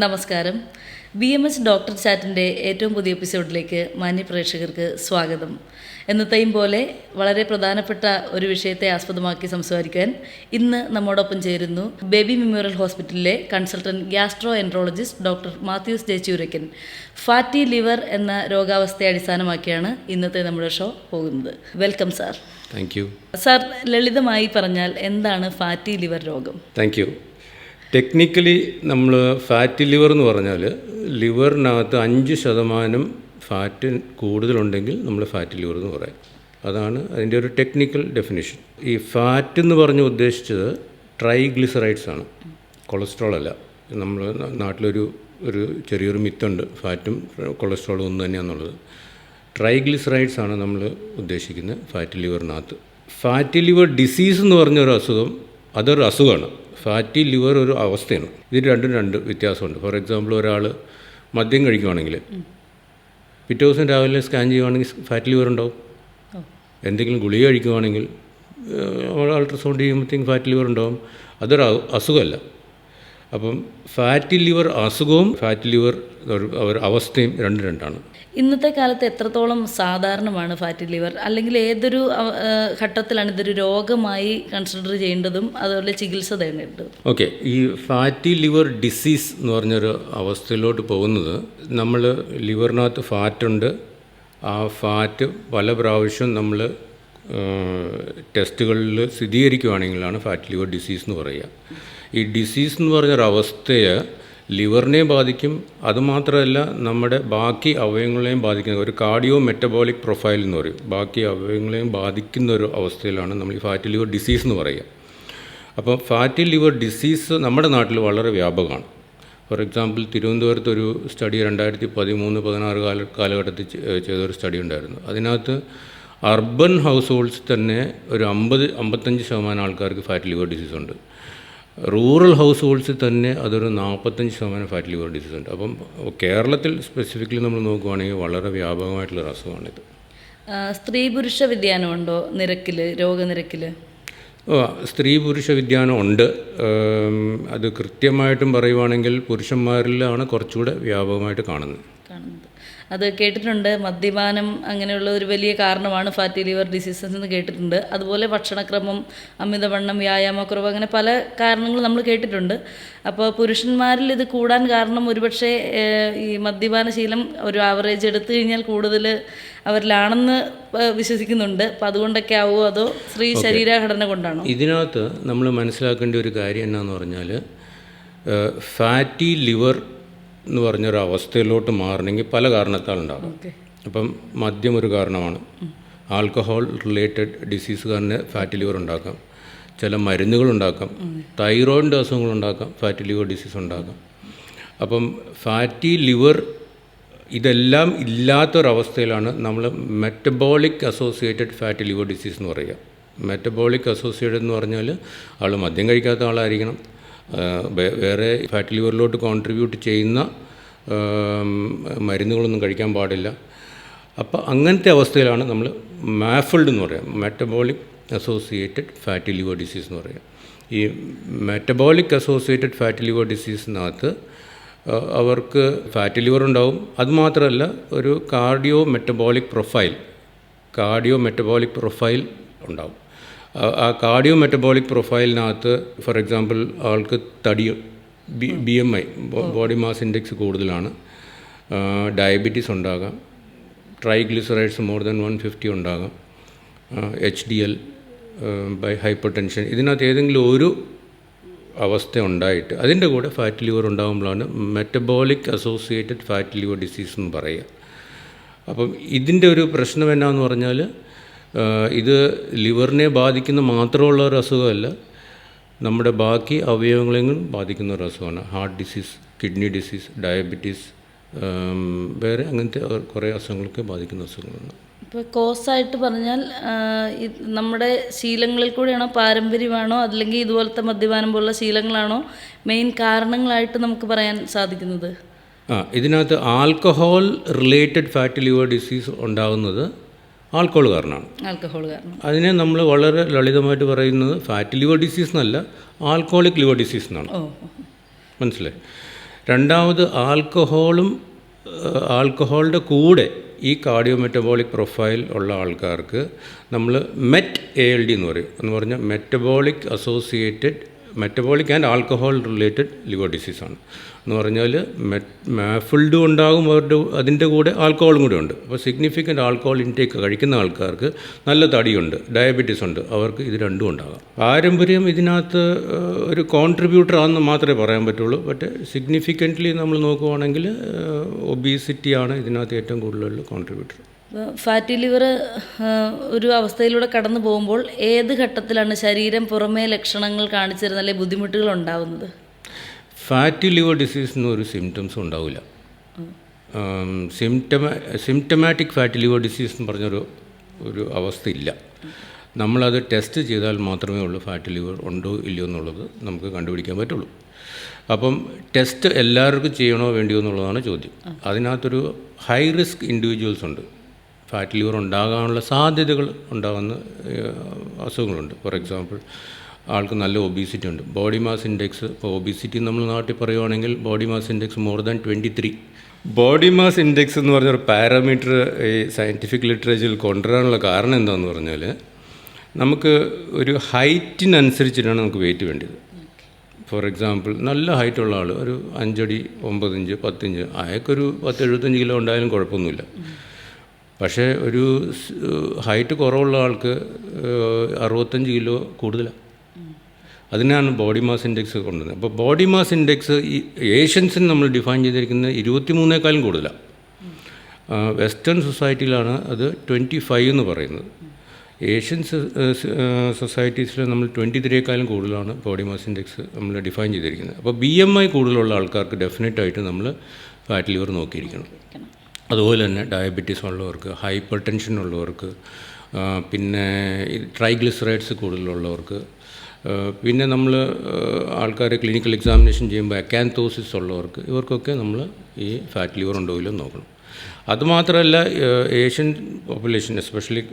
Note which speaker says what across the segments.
Speaker 1: നമസ്കാരം. BMS doctor ചാറ്റിൻ്റെ ഏറ്റവും പുതിയ എപ്പിസോഡിലേക്ക് മാന്യപ്രേക്ഷകർക്ക് സ്വാഗതം. എന്നത്തെയും പോലെ വളരെ പ്രധാനപ്പെട്ട ഒരു വിഷയത്തെ ആസ്പദമാക്കി സംസാരിക്കാൻ ഇന്ന് നമ്മോടൊപ്പം ചേരുന്നു ബേബി മെമ്മോറിയൽ ഹോസ്പിറ്റലിലെ consultant gastroenterologist doctor Mathews Jayachoorakkan. Fatty liver എന്ന രോഗാവസ്ഥയെ അടിസ്ഥാനമാക്കിയാണ് ഇന്നത്തെ നമ്മുടെ ഷോ പോകുന്നത്. Welcome sir.
Speaker 2: Thank you
Speaker 1: sir. ലളിതമായി പറഞ്ഞാൽ എന്താണ് ഫാറ്റി ലിവർ രോഗം?
Speaker 2: Thank you. ടെക്നിക്കലി നമ്മൾ ഫാറ്റി ലിവർ എന്ന് പറഞ്ഞാൽ ലിവറിനകത്ത് 5% ഫാറ്റ് കൂടുതലുണ്ടെങ്കിൽ നമ്മൾ ഫാറ്റി ലിവർ എന്ന് പറയും. അതാണ് അതിൻ്റെ ഒരു ടെക്നിക്കൽ ഡെഫിനിഷൻ. ഈ ഫാറ്റ് എന്ന് പറഞ്ഞ് ഉദ്ദേശിച്ചത് ട്രൈഗ്ലിസറൈഡ്സ് ആണ്, കൊളസ്ട്രോൾ അല്ല. നമ്മൾ നാട്ടിലൊരു ചെറിയൊരു മിത്തുണ്ട്, ഫാറ്റും കൊളസ്ട്രോളും ഒന്ന് തന്നെയാണെന്നുള്ളത്. ട്രൈഗ്ലിസറൈഡ്സ് ആണ് നമ്മൾ ഉദ്ദേശിക്കുന്നത് ഫാറ്റി ലിവറിനകത്ത്. ഫാറ്റി ലിവർ ഡിസീസ് എന്ന് പറഞ്ഞൊരു അസുഖം, അതൊരു അസുഖമാണ്. ഫാറ്റി ലിവർ ഒരു അവസ്ഥയാണ്. ഇത് രണ്ടും രണ്ട് വ്യത്യാസമുണ്ട്. ഫോർ എക്സാമ്പിൾ, ഒരാൾ മദ്യം കഴിക്കുവാണെങ്കിൽ പിറ്റേ ദിവസം രാവിലെ സ്കാൻ ചെയ്യുവാണെങ്കിൽ ഫാറ്റി ലിവർ ഉണ്ടാവും. എന്തെങ്കിലും ഗുളിക കഴിക്കുവാണെങ്കിൽ അൾട്രാസൗണ്ട് ചെയ്യുമ്പോഴത്തേക്കും ഫാറ്റി ലിവർ ഉണ്ടാവും. അതൊരു അസുഖമല്ല. അപ്പം ഫാറ്റി ലിവർ അസുഖവും ഫാറ്റി ലിവർ ഒരു അവസ്ഥയും രണ്ടാണ്.
Speaker 1: ഇന്നത്തെ കാലത്ത് എത്രത്തോളം സാധാരണമാണ് ഫാറ്റി ലിവർ, അല്ലെങ്കിൽ ഏതൊരു ഘട്ടത്തിലാണ് ഇതൊരു രോഗമായി കൺസിഡർ ചെയ്യേണ്ടതും അതുപോലെ ചികിത്സ തേടേണ്ടതും?
Speaker 2: ഓക്കെ, ഈ ഫാറ്റി ലിവർ ഡിസീസ് എന്ന് പറഞ്ഞൊരു അവസ്ഥയിലോട്ട് പോകുന്നത്, നമ്മൾ ലിവറിനകത്ത് ഫാറ്റുണ്ട്. ആ ഫാറ്റ് പല പ്രാവശ്യം നമ്മൾ ടെസ്റ്റുകളിൽ സ്ഥിരീകരിക്കുകയാണെങ്കിലാണ് ഫാറ്റി ലിവർ ഡിസീസ് എന്ന് പറയുക. ഈ ഡിസീസ് എന്ന് പറഞ്ഞൊരവസ്ഥയെ ലിവറിനെ ബാധിക്കും. അതുമാത്രമല്ല, നമ്മുടെ ബാക്കി അവയവങ്ങളെയും ബാധിക്കുന്ന ഒരു കാർഡിയോ മെറ്റബോളിക് പ്രൊഫൈൽ എന്ന് പറയും. ബാക്കി അവയവങ്ങളെയും ബാധിക്കുന്ന ഒരു അവസ്ഥയിലാണ് നമ്മൾ ഈ ഫാറ്റി ലിവർ ഡിസീസ് എന്ന് പറയുക. അപ്പോൾ ഫാറ്റി ലിവർ ഡിസീസ് നമ്മുടെ നാട്ടിൽ വളരെ വ്യാപകമാണ്. ഫോർ എക്സാമ്പിൾ, തിരുവനന്തപുരത്ത് ഒരു സ്റ്റഡി 2013-14 കാലഘട്ടത്തിൽ ചെയ്തൊരു സ്റ്റഡി ഉണ്ടായിരുന്നു. അതിനകത്ത് അർബൻ ഹൗസ് ഹോൾഡ്സ് തന്നെ ഒരു 50-55% ആൾക്കാർക്ക് ഫാറ്റി ലിവർ ഡിസീസ് ഉണ്ട്. റൂറൽ ഹൗസ് ഹോൾഡ്സിൽ തന്നെ അതൊരു 45% ഫാറ്റി ലിവർ ഡിസീസ് ഉണ്ട്. അപ്പം കേരളത്തിൽ സ്പെസിഫിക്കലി നമ്മൾ നോക്കുകയാണെങ്കിൽ വളരെ വ്യാപകമായിട്ടുള്ളൊരു അസുഖമാണിത്.
Speaker 1: സ്ത്രീ പുരുഷ വ്യതിയാനമുണ്ടോ നിരക്കിൽ, രോഗനിരക്കിൽ?
Speaker 2: സ്ത്രീ പുരുഷ വ്യതിയാനം ഉണ്ട്. അത് കൃത്യമായിട്ടും പറയുവാണെങ്കിൽ പുരുഷന്മാരിലാണ് കുറച്ചുകൂടെ വ്യാപകമായിട്ട് കാണുന്നത്.
Speaker 1: അത് കേട്ടിട്ടുണ്ട്. മദ്യപാനം അങ്ങനെയുള്ള ഒരു വലിയ കാരണമാണ് ഫാറ്റി ലിവർ ഡിസീസസ് എന്ന് കേട്ടിട്ടുണ്ട്. അതുപോലെ ഭക്ഷണക്രമം, അമിതവണ്ണം, വ്യായാമക്കുറവ്, അങ്ങനെ പല കാരണങ്ങൾ നമ്മൾ കേട്ടിട്ടുണ്ട്. അപ്പോൾ പുരുഷന്മാരിൽ ഇത് കൂടാൻ കാരണം ഒരുപക്ഷെ ഈ മദ്യപാന ശീലം ഒരു ആവറേജ് എടുത്തു കഴിഞ്ഞാൽ കൂടുതൽ അവരിലാണെന്ന് വിശ്വസിക്കുന്നുണ്ട്. അപ്പോൾ അതുകൊണ്ടൊക്കെ ആവുമോ, അതോ സ്ത്രീ ശരീരഘടന കൊണ്ടാണോ?
Speaker 2: ഇതിനകത്ത് നമ്മൾ മനസ്സിലാക്കേണ്ട ഒരു കാര്യം എന്നാന്ന് പറഞ്ഞാൽ, ഫാറ്റി ലിവർ എന്ന് പറഞ്ഞൊരു അവസ്ഥയിലോട്ട് മാറണമെങ്കിൽ പല കാരണത്താലുണ്ടാകും. അപ്പം മദ്യം ഒരു കാരണമാണ്. ആൽക്കഹോൾ റിലേറ്റഡ് ഡിസീസ് തന്നെ ഫാറ്റി ലിവർ ഉണ്ടാക്കാം. ചില മരുന്നുകളുണ്ടാക്കാം. തൈറോയിഡിൻ്റെ അസുഖങ്ങളുണ്ടാക്കാം, ഫാറ്റി ലിവർ ഡിസീസ് ഉണ്ടാക്കാം. അപ്പം ഫാറ്റി ലിവർ ഇതെല്ലാം ഇല്ലാത്തൊരവസ്ഥയിലാണ് നമ്മൾ metabolic associated fatty liver disease എന്ന് പറയുക. മെറ്റബോളിക് അസോസിയേറ്റഡ് എന്ന് പറഞ്ഞാൽ ആൾ മദ്യം കഴിക്കാത്ത ആളായിരിക്കണം, വേറെ ഫാറ്റി ലിവറിലോട്ട് കോൺട്രിബ്യൂട്ട് ചെയ്യുന്ന മരുന്നുകളൊന്നും കഴിക്കാൻ പാടില്ല. അപ്പോൾ അങ്ങനത്തെ അവസ്ഥയിലാണ് നമ്മൾ മാഫിൾഡ് എന്ന് പറയുക, metabolic associated fatty liver disease എന്ന് പറയുക. ഈ മെറ്റബോളിക് അസോസിയേറ്റഡ് ഫാറ്റി ലിവർ ഡിസീസിനകത്ത് അവർക്ക് ഫാറ്റി ലിവർ ഉണ്ടാവും. അതുമാത്രമല്ല, ഒരു കാർഡിയോ മെറ്റബോളിക് പ്രൊഫൈൽ ഉണ്ടാവും. ആ കാർഡിയോ മെറ്റബോളിക് പ്രൊഫൈലിനകത്ത് ഫോർ എക്സാമ്പിൾ ആൾക്ക് തടി, BMI ബോഡി മാസ് ഇൻഡെക്സ് കൂടുതലാണ്, ഡയബറ്റീസ് ഉണ്ടാകാം, ട്രൈഗ്ലിസറൈഡ്സ് മോർ ദാൻ 150 ഉണ്ടാകാം, HDL ബൈ ഹൈപ്പർ ടെൻഷൻ. ഇതിനകത്ത് ഏതെങ്കിലും ഒരു അവസ്ഥ ഉണ്ടായിട്ട് അതിൻ്റെ കൂടെ ഫാറ്റി ലിവർ ഉണ്ടാകുമ്പോഴാണ് metabolic associated fatty liver disease എന്ന് പറയുക. അപ്പം ഇതിൻ്റെ ഒരു പ്രശ്നം എന്നാന്ന് പറഞ്ഞാൽ, ഇത് ലിവറിനെ ബാധിക്കുന്ന മാത്രമുള്ള ഒരു അസുഖമല്ല, നമ്മുടെ ബാക്കി അവയവങ്ങളെയും ബാധിക്കുന്ന ഒരു അസുഖമാണ്. Heart disease, kidney disease, diabetes, വേറെ അങ്ങനത്തെ കുറേ അസുഖങ്ങൾക്ക് ബാധിക്കുന്ന അസുഖങ്ങളുണ്ട്.
Speaker 1: ഇപ്പോൾ കോസായിട്ട് പറഞ്ഞാൽ നമ്മുടെ ശീലങ്ങളിൽ കൂടെയാണോ, പാരമ്പര്യമാണോ, അല്ലെങ്കിൽ ഇതുപോലത്തെ മദ്യപാനം പോലുള്ള ശീലങ്ങളാണോ മെയിൻ കാരണങ്ങളായിട്ട് നമുക്ക് പറയാൻ സാധിക്കുന്നത്?
Speaker 2: ഇതിനകത്ത് alcohol related fatty liver disease ഉണ്ടാകുന്നത് ആൽക്കഹോൾ കാരണമാണ്. അതിനെ നമ്മൾ വളരെ ലളിതമായിട്ട് പറയുന്നത് ഫാറ്റി ലിവർ ഡിസീസ് എന്നല്ല, ആൽക്കഹോളിക് ലിവർ ഡിസീസ് എന്നാണ്. മനസ്സിലായി? രണ്ടാമത് ആൽക്കഹോളിൻ്റെ കൂടെ ഈ കാർഡിയോ മെറ്റബോളിക് പ്രൊഫൈൽ ഉള്ള ആൾക്കാർക്ക് നമ്മൾ MET-ALD എന്ന് പറഞ്ഞാൽ metabolic and alcohol related liver ഡിസീസാണ്. എന്ന് പറഞ്ഞാൽ മാഫിൾഡും ഉണ്ടാകും അതിൻ്റെ കൂടെ ആൽക്കഹോളും കൂടെ ഉണ്ട്. അപ്പോൾ സിഗ്നിഫിക്കൻ്റ് ആൽക്കഹോൾ ഇൻടേക്ക് കഴിക്കുന്ന ആൾക്കാർക്ക് നല്ല തടിയുണ്ട്, ഡയബറ്റീസ് ഉണ്ട്, അവർക്ക് ഇത് രണ്ടും ഉണ്ടാകാം. പാരമ്പര്യം ഇതിനകത്ത് ഒരു കോൺട്രിബ്യൂട്ടർ ആണെന്ന് മാത്രമേ പറയാൻ പറ്റുള്ളൂ. ബട്ട് സിഗ്നിഫിക്കൻ്റ്ലി നമ്മൾ നോക്കുവാണെങ്കിൽ ഒബീസിറ്റിയാണ് ഇതിനകത്ത് ഏറ്റവും കൂടുതലുള്ള കോൺട്രിബ്യൂട്ടർ.
Speaker 1: ഫാറ്റി ലിവർ ഒരു അവസ്ഥയിലൂടെ കടന്നു പോകുമ്പോൾ ഏത് ഘട്ടത്തിലാണ് ശരീരം പുറമേ ലക്ഷണങ്ങൾ കാണിച്ചിരുന്ന അല്ലെങ്കിൽ ബുദ്ധിമുട്ടുകൾ ഉണ്ടാകുന്നത്?
Speaker 2: ഫാറ്റി ലിവർ ഡിസീസിന് ഒരു സിംറ്റംസും ഉണ്ടാവില്ല. സിംറ്റമാറ്റിക് ഫാറ്റി ലിവർ ഡിസീസ് എന്ന് പറഞ്ഞൊരു അവസ്ഥയില്ല. നമ്മളത് ടെസ്റ്റ് ചെയ്താൽ മാത്രമേ ഉള്ളൂ ഫാറ്റി ലിവർ ഉണ്ടോ ഇല്ലയോ എന്നുള്ളത് നമുക്ക് കണ്ടുപിടിക്കാൻ പറ്റുള്ളൂ. അപ്പം ടെസ്റ്റ് എല്ലാവർക്കും ചെയ്യണോ വേണ്ടിയോ എന്നുള്ളതാണ് ചോദ്യം. അതിനകത്തൊരു ഹൈ റിസ്ക് ഇൻഡിവിജ്വൽസ് ഉണ്ട്, ഫാറ്റ് ലിവർ ഉണ്ടാകാനുള്ള സാധ്യതകൾ ഉണ്ടാകുന്ന അസുഖങ്ങളുണ്ട്. ഫോർ എക്സാമ്പിൾ, ആൾക്ക് നല്ല ഒബീസിറ്റി ഉണ്ട്, ബോഡി മാസ് ഇൻഡെക്സ്. ഇപ്പോൾ ഒബീസിറ്റി നമ്മൾ നാട്ടിൽ പറയുവാണെങ്കിൽ body mass index more than 23. Body mass index എന്ന് പറഞ്ഞൊരു പാരാമീറ്റർ ഈ സയൻറ്റിഫിക് ലിറ്ററേച്ചറിൽ കൊണ്ടുവരാനുള്ള കാരണം എന്താണെന്ന് പറഞ്ഞാൽ, നമുക്ക് ഒരു ഹൈറ്റിനനുസരിച്ചിട്ടാണ് നമുക്ക് വെയിറ്റ് വേണ്ടത്. ഫോർ എക്സാമ്പിൾ, നല്ല ഹൈറ്റുള്ള ആൾ ഒരു 5 അടി 9 ഇഞ്ച് 10 ഇഞ്ച്, അയാൾക്കൊരു 10-75 കിലോ ഉണ്ടായാലും കുഴപ്പമൊന്നുമില്ല. പക്ഷേ ഒരു ഹൈറ്റ് കുറവുള്ള ആൾക്ക് 65 കിലോ കൂടുതലാണ്. അതിനാണ് ബോഡി മാസ് ഇൻഡെക്സ് കൊണ്ടുവരുന്നത്. അപ്പോൾ ബോഡി മാസ് ഇൻഡെക്സ് ഈ ഏഷ്യൻസിന് നമ്മൾ ഡിഫൈൻ ചെയ്തിരിക്കുന്നത് 23 കൂടുതലാണ്. വെസ്റ്റേൺ സൊസൈറ്റിയിലാണ് അത് 25 എന്ന് പറയുന്നത്. ഏഷ്യൻ സൊസൈറ്റീസിൽ നമ്മൾ 23 കൂടുതലാണ് ബോഡി മാസ് ഇൻഡെക്സ് നമ്മൾ ഡിഫൈൻ ചെയ്തിരിക്കുന്നത്. അപ്പോൾ BMI കൂടുതലുള്ള ആൾക്കാർക്ക് ഡെഫിനറ്റായിട്ട് നമ്മൾ ഫാറ്റ് ലിവർ നോക്കിയിരിക്കണം. അതുപോലെ തന്നെ ഡയബറ്റീസ് ഉള്ളവർക്ക്, ഹൈപ്പർ ടെൻഷൻ ഉള്ളവർക്ക്, പിന്നെ ട്രൈഗ്ലിസറൈഡ്സ് കൂടുതലുള്ളവർക്ക്, പിന്നെ നമ്മൾ ആൾക്കാരെ ക്ലിനിക്കൽ എക്സാമിനേഷൻ ചെയ്യുമ്പോൾ അക്കാന്തോസിസ് ഉള്ളവർക്ക്, ഇവർക്കൊക്കെ നമ്മൾ ഈ ഫാറ്റ് ലിവർ ഉണ്ടോ ഇല്ലയോ നോക്കണം. അതുമാത്രമല്ല, Asian population, especially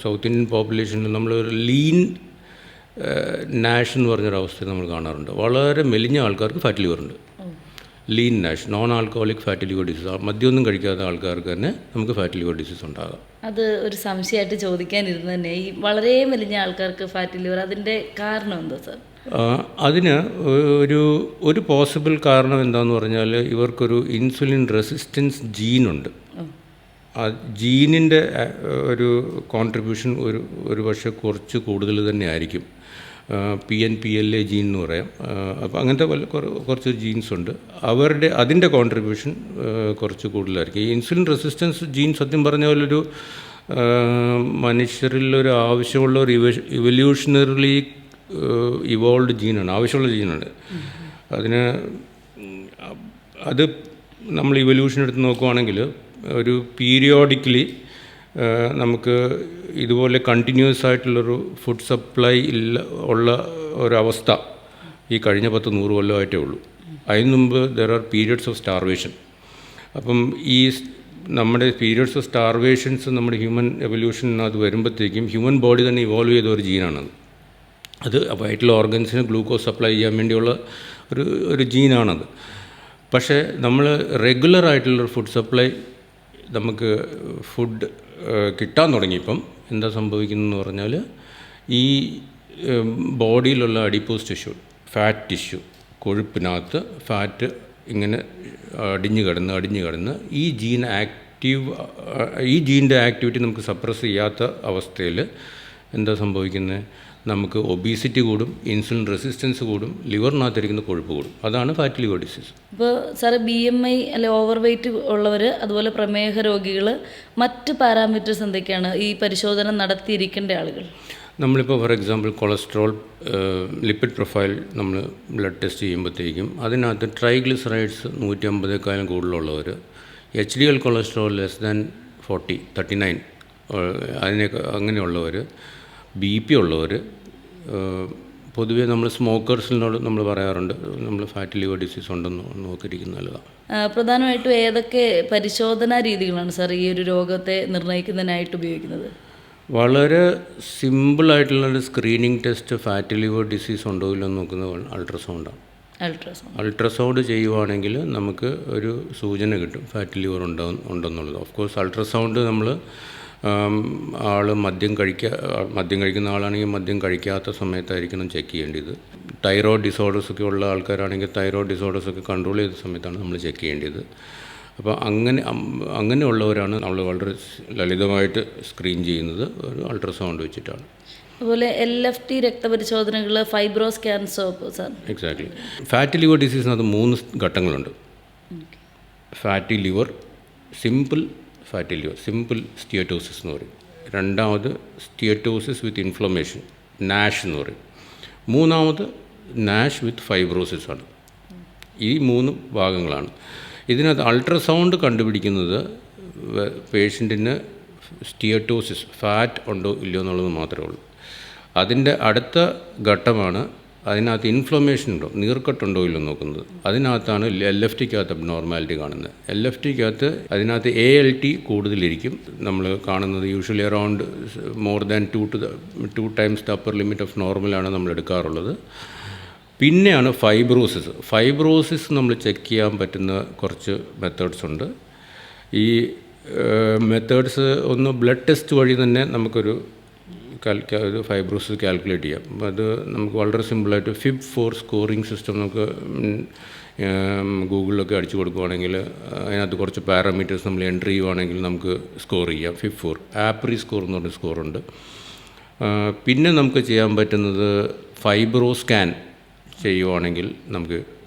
Speaker 2: South Indian പോപ്പുലേഷനിൽ നമ്മളൊരു ലീൻ നാഷ് എന്ന് പറഞ്ഞൊരവസ്ഥ നമ്മൾ കാണാറുണ്ട്. വളരെ മെലിഞ്ഞ ആൾക്കാർക്ക് ഫാറ്റ് ലിവർ ഉണ്ട്. Lean NASH, non alcoholic fat liver disease, മദ്യമൊന്നും കഴിക്കാത്ത ആൾക്കാർക്ക് തന്നെ നമുക്ക് ഫാറ്റ് ലിവർ ഡിസീസ് ഉണ്ടാകാം.
Speaker 1: അത് ഒരു സംശയമായിട്ട് ചോദിക്കാനിരുന്നു തന്നെ, ഈ വളരെ മെലിഞ്ഞ ആൾക്കാർക്ക് ഫാറ്റ് ലിവർ, അതിൻ്റെ കാരണം എന്താ സാർ?
Speaker 2: അതിന് ഒരു പോസിബിൾ കാരണം എന്താണെന്ന് പറഞ്ഞാൽ, ഇവർക്കൊരു ഇൻസുലിൻ റെസിസ്റ്റൻസ് ജീനുണ്ട്. ആ ജീനിൻ്റെ ഒരു കോൺട്രിബ്യൂഷൻ ഒരു പക്ഷേ കുറച്ച് കൂടുതൽ തന്നെ ആയിരിക്കും. PNPLA ജീൻ എന്ന് പറയാം. അപ്പോൾ അങ്ങനത്തെ കുറച്ച് ജീൻസ് ഉണ്ട്. അതിൻ്റെ കോൺട്രിബ്യൂഷൻ കുറച്ച് കൂടുതലായിരിക്കും. ഈ ഇൻസുലിൻ റെസിസ്റ്റൻസ് ജീൻ സത്യം പറഞ്ഞാൽ ഒരു മനുഷ്യരിലൊരു ആവശ്യമുള്ള ഒരു ഇവല്യൂഷണറിലി ഇവോൾവ് ജീനാണ്, ആവശ്യമുള്ള ജീനാണ്. അത് നമ്മൾ ഇവല്യൂഷൻ എടുത്ത് നോക്കുവാണെങ്കിൽ ഒരു പീരിയോഡിക്കലി നമുക്ക് ഇതുപോലെ കണ്ടിന്യൂസ് ആയിട്ടുള്ളൊരു ഫുഡ് സപ്ലൈ ഉള്ള ഒരവസ്ഥ ഈ കഴിഞ്ഞ 10-100 കൊല്ലമായിട്ടേ ഉള്ളൂ. അതിന് മുമ്പ് there are periods of starvation. അപ്പം ഈ നമ്മുടെ പീരിയഡ്സ് ഓഫ് സ്റ്റാർവേഷൻസ് നമ്മുടെ ഹ്യൂമൻ എവല്യൂഷനകത്ത് വരുമ്പോഴത്തേക്കും ഹ്യൂമൻ ബോഡി തന്നെ ഇവോൾവ് ചെയ്ത ഒരു ജീനാണത്. അത് വൈറ്റൽ ഓർഗൻസിന് ഗ്ലൂക്കോസ് സപ്ലൈ ചെയ്യാൻ വേണ്ടിയുള്ള ഒരു ജീനാണത്. പക്ഷേ നമ്മൾ റെഗുലറായിട്ടുള്ളൊരു ഫുഡ് സപ്ലൈ നമുക്ക് ഫുഡ് കിട്ടാൻ തുടങ്ങിയപ്പം എന്താ സംഭവിക്കുന്നതെന്ന് പറഞ്ഞാൽ, ഈ ബോഡിയിലുള്ള അഡിപ്പോസ് ടിഷ്യൂ, ഫാറ്റ് ടിഷ്യൂ, കൊഴുപ്പിനകത്ത് ഫാറ്റ് ഇങ്ങനെ അടിഞ്ഞു കിടന്ന് ഈ ജീൻ്റെ ആക്ടിവിറ്റി നമുക്ക് സപ്രസ് ചെയ്യാത്ത അവസ്ഥയിൽ എന്താ സംഭവിക്കുന്നത്, നമുക്ക് ഒബീസിറ്റി കൂടും, ഇൻസുലിൻ റെസിസ്റ്റൻസ് കൂടും, ലിവറിനകത്തിരിക്കുന്ന കൊഴുപ്പ് കൂടും. അതാണ് ഫാറ്റ് ലിവർ ഡിസീസ്.
Speaker 1: ഇപ്പോൾ സാറ് BMI അല്ലെ ഓവർ വെയ്റ്റ് ഉള്ളവർ, അതുപോലെ പ്രമേഹ രോഗികൾ, മറ്റ് പാരാമീറ്റേഴ്സ് എന്തൊക്കെയാണ് ഈ പരിശോധന നടത്തിയിരിക്കേണ്ട ആളുകൾ?
Speaker 2: നമ്മളിപ്പോൾ for example cholesterol, lipid profile നമ്മൾ ബ്ലഡ് ടെസ്റ്റ് ചെയ്യുമ്പോഴത്തേക്കും അതിനകത്ത് triglycerides 150 കൂടുതലുള്ളവർ, HDL cholesterol less than 39 അങ്ങനെയുള്ളവർ, BP ഉള്ളവർ, പൊതുവേ നമ്മൾ സ്മോക്കേഴ്സിനോട് നമ്മൾ പറയാറുണ്ട് നമ്മൾ ഫാറ്റ് ലിവർ ഡിസീസ് ഉണ്ടെന്ന് നോക്കിയിരിക്കുന്ന നല്ലതാണ്.
Speaker 1: പ്രധാനമായിട്ടും ഏതൊക്കെ പരിശോധനാ രീതികളാണ് സാർ ഈ ഒരു രോഗത്തെ നിർണ്ണയിക്കുന്നതിനായിട്ട് ഉപയോഗിക്കുന്നത്?
Speaker 2: വളരെ സിമ്പിളായിട്ടുള്ളൊരു screening test fat liver disease ഉണ്ടോ ഇല്ലെന്ന് നോക്കുന്നത് അൾട്രാസൗണ്ടാണ്. അൾട്രാസൗണ്ട് ചെയ്യുവാണെങ്കിൽ നമുക്ക് ഒരു സൂചന കിട്ടും ഫാറ്റി ലിവർ ഉണ്ടെന്നുള്ളത്. ഓഫ് കോഴ്സ് അൾട്രാസൗണ്ട് നമ്മൾ മദ്യം കഴിക്കുന്ന ആളാണെങ്കിൽ മദ്യം കഴിക്കാത്ത സമയത്തായിരിക്കണം ചെക്ക് ചെയ്യേണ്ടത്. തൈറോയ്ഡ് ഡിസോർഡേഴ്സൊക്കെ ഉള്ള ആൾക്കാരാണെങ്കിൽ തൈറോയ്ഡ് ഡിസോർഡേഴ്സൊക്കെ കൺട്രോൾ ചെയ്ത സമയത്താണ് നമ്മൾ ചെക്ക് ചെയ്യേണ്ടത്. അപ്പോൾ അങ്ങനെയുള്ളവരാണ് നമ്മൾ വളരെ ലളിതമായിട്ട് സ്ക്രീൻ ചെയ്യുന്നത് ഒരു അൾട്രാസൗണ്ട് വെച്ചിട്ടാണ്.
Speaker 1: അതുപോലെ LFT രക്തപരിശോധനകൾ, ഫൈബ്രോ സ്കാൻസോ സാർ?
Speaker 2: എക്സാക്ട്ലി. ഫാറ്റി ലിവർ ഡിസീസിനകത്ത് 3 ഘട്ടങ്ങളുണ്ട്. Fatty liver, simple fatty liver, simple steatosis എന്ന് പറയും. രണ്ടാമത് സ്റ്റിയറ്റോസിസ് വിത്ത് ഇൻഫ്ലമേഷൻ, നാഷ് എന്ന് പറയും. മൂന്നാമത് നാഷ് വിത്ത് ഫൈബ്രോസിസ് ആണ്. ഈ 3 ഭാഗങ്ങളാണ്. ഇതിനകത്ത് അൾട്രാസൗണ്ട് കണ്ടുപിടിക്കുന്നത് പേഷ്യൻറ്റിന് സ്റ്റിയറ്റോസിസ്, ഫാറ്റ് ഉണ്ടോ ഇല്ലയോ എന്നുള്ളത് മാത്രമേ ഉള്ളൂ. അതിൻ്റെ അടുത്ത ഘട്ടമാണ് അതിനകത്ത് ഇൻഫ്ലമേഷൻ ഉണ്ടോ, നീർക്കെട്ടുണ്ടോ ഇല്ലയോ നോക്കുന്നത്. അതിനകത്താണ് LFTക്കകത്ത് അബ്നോർമാലിറ്റി കാണുന്നത്. LFTക്കകത്ത് അതിനകത്ത് ALT കൂടുതലിരിക്കും. നമ്മൾ കാണുന്നത് usually around more than 2 times the upper limit of നോർമലാണ് നമ്മൾ എടുക്കാറുള്ളത്. പിന്നെയാണ് ഫൈബ്രോസിസ് നമ്മൾ ചെക്ക് ചെയ്യാൻ പറ്റുന്ന കുറച്ച് മെത്തേഡ്സ് ഉണ്ട്. ഈ മെത്തേഡ്സ് ഒന്ന് ബ്ലഡ് ടെസ്റ്റ് വഴി തന്നെ നമുക്കൊരു ഫൈബ്രോസിസ് കാൽക്കുലേറ്റ് ചെയ്യാം. അത് നമുക്ക് വളരെ സിമ്പിളായിട്ട് FIB-4 സ്കോറിംഗ് സിസ്റ്റം നമുക്ക് ഗൂഗിളിലൊക്കെ അടിച്ചു കൊടുക്കുകയാണെങ്കിൽ അതിനകത്ത് കുറച്ച് പാരാമീറ്റേഴ്സ് നമ്മൾ എൻട്രി ചെയ്യുവാണെങ്കിൽ നമുക്ക് സ്കോർ ചെയ്യാം. FIB-4 ആപ്രി സ്കോർ എന്ന് പറഞ്ഞ സ്കോറുണ്ട്. പിന്നെ നമുക്ക് ചെയ്യാൻ പറ്റുന്നത് ഫൈബ്രോ സ്കാൻ ചെയ്യുവാണെങ്കിൽ നമുക്ക്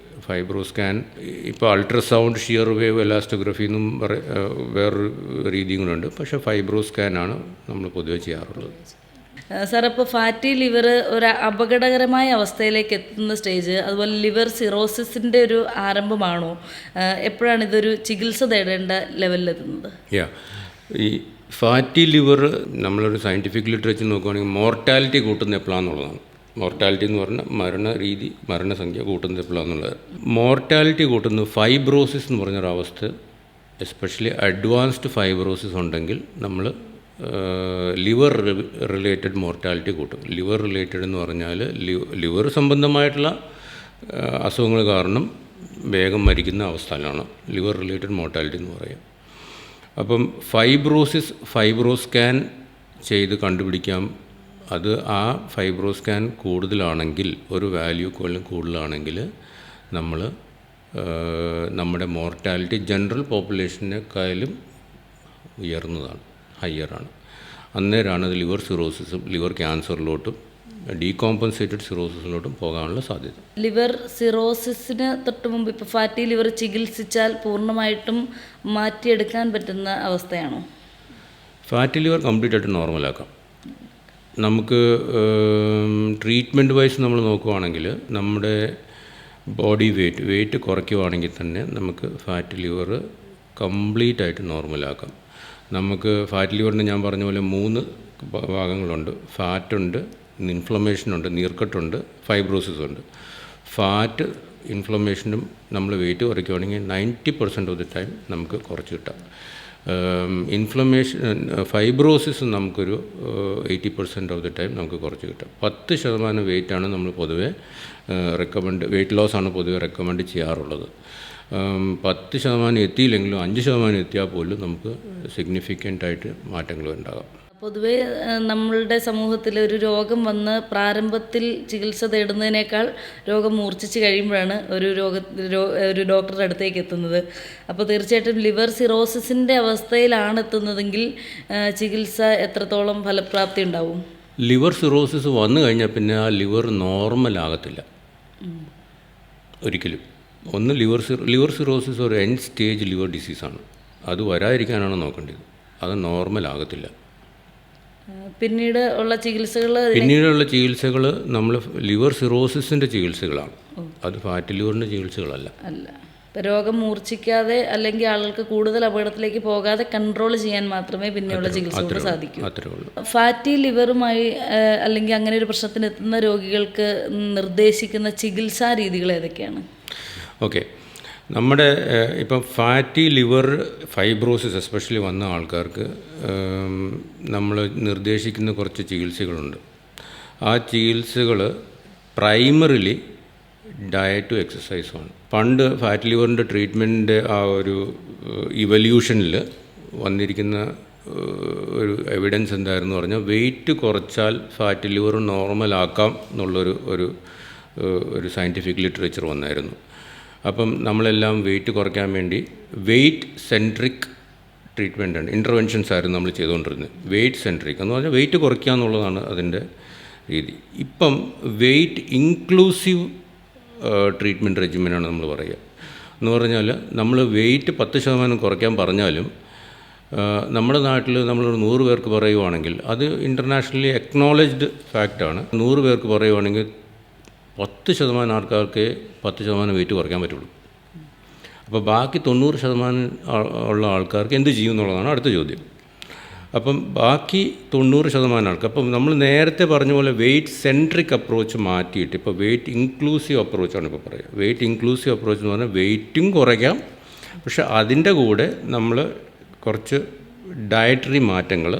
Speaker 2: ഫൈബ്രോ സ്കാൻ, ഇപ്പോൾ അൾട്രാസൗണ്ട്, ഷിയർ വേവ്, എലാസ്റ്റോഗ്രഫി എന്നും വേറൊരു രീതിയും കൂടെ ഉണ്ട്. പക്ഷേ ഫൈബ്രോ സ്കാനാണ് നമ്മൾ പൊതുവെ ചെയ്യാറുള്ളത്.
Speaker 1: സാർ, അപ്പോൾ ഫാറ്റി ലിവർ ഒരു അപകടകരമായ അവസ്ഥയിലേക്ക് എത്തുന്ന സ്റ്റേജ്, അതുപോലെ ലിവർ സിറോസിസിൻ്റെ ഒരു ആരംഭമാണോ? എപ്പോഴാണ് ഇതൊരു ചികിത്സ തേടേണ്ട ലെവലിലെത്തുന്നത്?
Speaker 2: ഈ ഫാറ്റി ലിവർ നമ്മളൊരു സയൻറ്റിഫിക് ലിറ്ററേച്ചർ നോക്കുകയാണെങ്കിൽ മോർട്ടാലിറ്റി കൂട്ടുന്ന എപ്പോഴാണെന്നുള്ളതാണ്. മോർട്ടാലിറ്റി എന്ന് പറഞ്ഞാൽ മരണസംഖ്യ കൂട്ടുന്നത് എപ്പോഴാണെന്നുള്ളത്. മോർട്ടാലിറ്റി കൂട്ടുന്നത് ഫൈബ്രോസിസ് എന്ന് പറഞ്ഞൊരവസ്ഥ, എസ്പെഷ്യലി അഡ്വാൻസ്ഡ് ഫൈബ്രോസിസ് ഉണ്ടെങ്കിൽ നമ്മൾ ലിവർ റിലേറ്റഡ് മോർട്ടാലിറ്റി കൂട്ടും. ലിവർ റിലേറ്റഡ് എന്ന് പറഞ്ഞാൽ ലിവർ സംബന്ധമായിട്ടുള്ള അസുഖങ്ങൾ കാരണം വേഗം മരിക്കുന്ന അവസ്ഥയിലാണ് ലിവർ റിലേറ്റഡ് മോർട്ടാലിറ്റി എന്ന് പറയുക. അപ്പം ഫൈബ്രോ സ്കാൻ ചെയ്ത് കണ്ടുപിടിക്കാം. അത് ആ ഫൈബ്രോ സ്കാൻ കൂടുതലാണെങ്കിൽ, ഒരു വാല്യൂ കൂടുതലാണെങ്കിൽ നമ്മൾ നമ്മുടെ മോർട്ടാലിറ്റി ജനറൽ പോപ്പുലേഷനേക്കാളും ഉയർന്നതാണ്, ഹയ്യറാണ്. അന്നേരമാണ് അത് ലിവർ സിറോസിസും ലിവർ ക്യാൻസറിലോട്ടും ഡീകോമ്പൻസേറ്റഡ് സിറോസിസിലോട്ടും പോകാനുള്ള സാധ്യത.
Speaker 1: ലിവർ സിറോസിസിന് തൊട്ട് മുമ്പ് ഇപ്പോൾ ഫാറ്റി ലിവർ ചികിത്സിച്ചാൽ പൂർണ്ണമായിട്ടും മാറ്റിയെടുക്കാൻ പറ്റുന്ന അവസ്ഥയാണോ?
Speaker 2: ഫാറ്റി ലിവർ കംപ്ലീറ്റ് ആയിട്ട് നോർമലാക്കാം. നമുക്ക് ട്രീറ്റ്മെൻറ്റ് വൈസ് നമ്മൾ നോക്കുവാണെങ്കിൽ നമ്മുടെ ബോഡി വെയിറ്റ് കുറയ്ക്കുവാണെങ്കിൽ തന്നെ നമുക്ക് ഫാറ്റി ലിവർ കംപ്ലീറ്റ് ആയിട്ട് നോർമലാക്കാം. നമുക്ക് ഫാറ്റി ലിവറിന് ഞാൻ പറഞ്ഞ പോലെ 3 ഭാഗങ്ങളുണ്ട്. ഫാറ്റുണ്ട്, ഇൻഫ്ലമേഷനുണ്ട്, നീർക്കെട്ടുണ്ട്, ഫൈബ്രോസിസ് ഉണ്ട്. ഫാറ്റ് ഇൻഫ്ലമേഷനും നമ്മൾ വെയിറ്റ് കുറയ്ക്കുവാണെങ്കിൽ 90% ഓഫ് ദി ടൈം നമുക്ക് കുറച്ച് കിട്ടാം. ഫൈബ്രോസിസ് നമുക്കൊരു 80% ഓഫ് ദി ടൈം നമുക്ക് കുറച്ച് കിട്ടും. 10% വെയിറ്റാണ് നമ്മൾ പൊതുവെ വെയിറ്റ് ലോസാണ് പൊതുവെ റെക്കമെൻഡ് ചെയ്യാറുള്ളത്. 10% എത്തിയില്ലെങ്കിലും 5% എത്തിയാൽ പോലും നമുക്ക് സിഗ്നിഫിക്കൻ്റായിട്ട് മാറ്റങ്ങൾ ഉണ്ടാകാം.
Speaker 1: പൊതുവേ നമ്മളുടെ സമൂഹത്തിൽ ഒരു രോഗം വന്ന് പ്രാരംഭത്തിൽ ചികിത്സ തേടുന്നതിനേക്കാൾ രോഗം മൂർച്ഛിച്ച് കഴിയുമ്പോഴാണ് ഒരു ഡോക്ടറുടെ അടുത്തേക്ക് എത്തുന്നത്. അപ്പോൾ തീർച്ചയായിട്ടും ലിവർ സിറോസിസിൻ്റെ അവസ്ഥയിലാണ് എത്തുന്നതെങ്കിൽ ചികിത്സ എത്രത്തോളം ഫലപ്രാപ്തി ഉണ്ടാവും?
Speaker 2: ലിവർ സിറോസിസ് വന്നു കഴിഞ്ഞാൽ പിന്നെ ആ ലിവർ നോർമലാകത്തില്ല ഒരിക്കലും. ഒന്ന് ലിവർ സിറോസിസ് ഒരു എൻഡ് സ്റ്റേജ് ലിവർ ഡിസീസാണ്. അത് വരാതിരിക്കാനാണ് നോക്കേണ്ടത്. അത് നോർമലാകത്തില്ല.
Speaker 1: പിന്നീടുള്ള
Speaker 2: ചികിത്സകൾ നമ്മൾ ലിവർ സിറോസിസിൻ്റെ ചികിത്സകളാണ്. അത് ഫാറ്റി ലിവറിൻ്റെ ചികിത്സകളല്ല.
Speaker 1: രോഗം മൂർച്ഛിക്കാതെ അല്ലെങ്കിൽ ആളുകൾക്ക് കൂടുതൽ അപകടത്തിലേക്ക് പോകാതെ കൺട്രോൾ ചെയ്യാൻ മാത്രമേ പിന്നെയുള്ള ചികിത്സ സാധിക്കൂ. ഫാറ്റി ലിവറുമായി അല്ലെങ്കിൽ അങ്ങനെ ഒരു പ്രശ്നത്തിന് എത്തുന്ന രോഗികൾക്ക് നിർദ്ദേശിക്കുന്ന ചികിത്സാ രീതികൾ ഏതൊക്കെയാണ്?
Speaker 2: ഓക്കെ, നമ്മുടെ ഇപ്പം ഫാറ്റി ലിവർ ഫൈബ്രോസിസ് എസ്പെഷ്യലി വന്ന ആൾക്കാർക്ക് നമ്മൾ നിർദ്ദേശിക്കുന്ന കുറച്ച് ചികിത്സകളുണ്ട്. ആ ചികിത്സകൾ പ്രൈമറിലി ഡയറ്റും എക്സസൈസുമാണ്. പണ്ട് ഫാറ്റ് ലിവറിൻ്റെ ട്രീറ്റ്മെൻറ്റിൻ്റെ ആ ഒരു ഇവല്യൂഷനിൽ വന്നിരിക്കുന്ന ഒരു എവിഡൻസ് എന്തായിരുന്നു പറഞ്ഞാൽ, വെയിറ്റ് കുറച്ചാൽ ഫാറ്റ് ലിവർ നോർമലാക്കാം എന്നുള്ളൊരു ഒരു സയൻറ്റിഫിക് ലിറ്ററേച്ചർ വന്നായിരുന്നു. അപ്പം നമ്മളെല്ലാം വെയിറ്റ് കുറയ്ക്കാൻ വേണ്ടി വെയിറ്റ് സെൻട്രിക് ട്രീറ്റ്മെൻറ്റാണ്, ഇൻ്റർവെൻഷൻസ് ആയിരുന്നു നമ്മൾ ചെയ്തുകൊണ്ടിരുന്നത്. വെയിറ്റ് സെൻട്രിക് എന്ന് പറഞ്ഞാൽ വെയിറ്റ് കുറയ്ക്കുക എന്നുള്ളതാണ് അതിൻ്റെ രീതി. ഇപ്പം വെയിറ്റ് ഇൻക്ലൂസീവ് ട്രീറ്റ്മെൻറ്റ് റെജിമെനാണ് നമ്മൾ പറയുക. എന്ന് പറഞ്ഞാൽ നമ്മൾ വെയിറ്റ് 10% കുറയ്ക്കാൻ പറഞ്ഞാലും നമ്മുടെ നാട്ടിൽ നമ്മളൊരു 100 പേർക്ക് പറയുവാണെങ്കിൽ, അത് ഇൻ്റർനാഷണലി അക്നോളജ്ഡ് ഫാക്റ്റാണ്. 100 പേർക്ക് പറയുവാണെങ്കിൽ 10% ആൾക്കാർക്ക് 10% വെയിറ്റ് കുറയ്ക്കാൻ പറ്റുള്ളൂ. അപ്പോൾ ബാക്കി 90% ഉള്ള ആൾക്കാർക്ക് എന്ത് ചെയ്യും എന്നുള്ളതാണ് അടുത്ത ചോദ്യം. അപ്പം ബാക്കി 90% ആൾക്ക്, അപ്പം നമ്മൾ നേരത്തെ പറഞ്ഞ പോലെ വെയിറ്റ് സെൻട്രിക് അപ്രോച്ച് മാറ്റിയിട്ട് ഇപ്പോൾ വെയിറ്റ് ഇൻക്ലൂസീവ് അപ്രോച്ചാണ് ഇപ്പോൾ പറയുക. വെയിറ്റ് ഇൻക്ലൂസീവ് അപ്രോച്ച് എന്ന് പറഞ്ഞാൽ വെയിറ്റും കുറയ്ക്കാം, പക്ഷേ അതിൻ്റെ കൂടെ നമ്മൾ കുറച്ച് ഡയറ്ററി മാറ്റങ്ങൾ,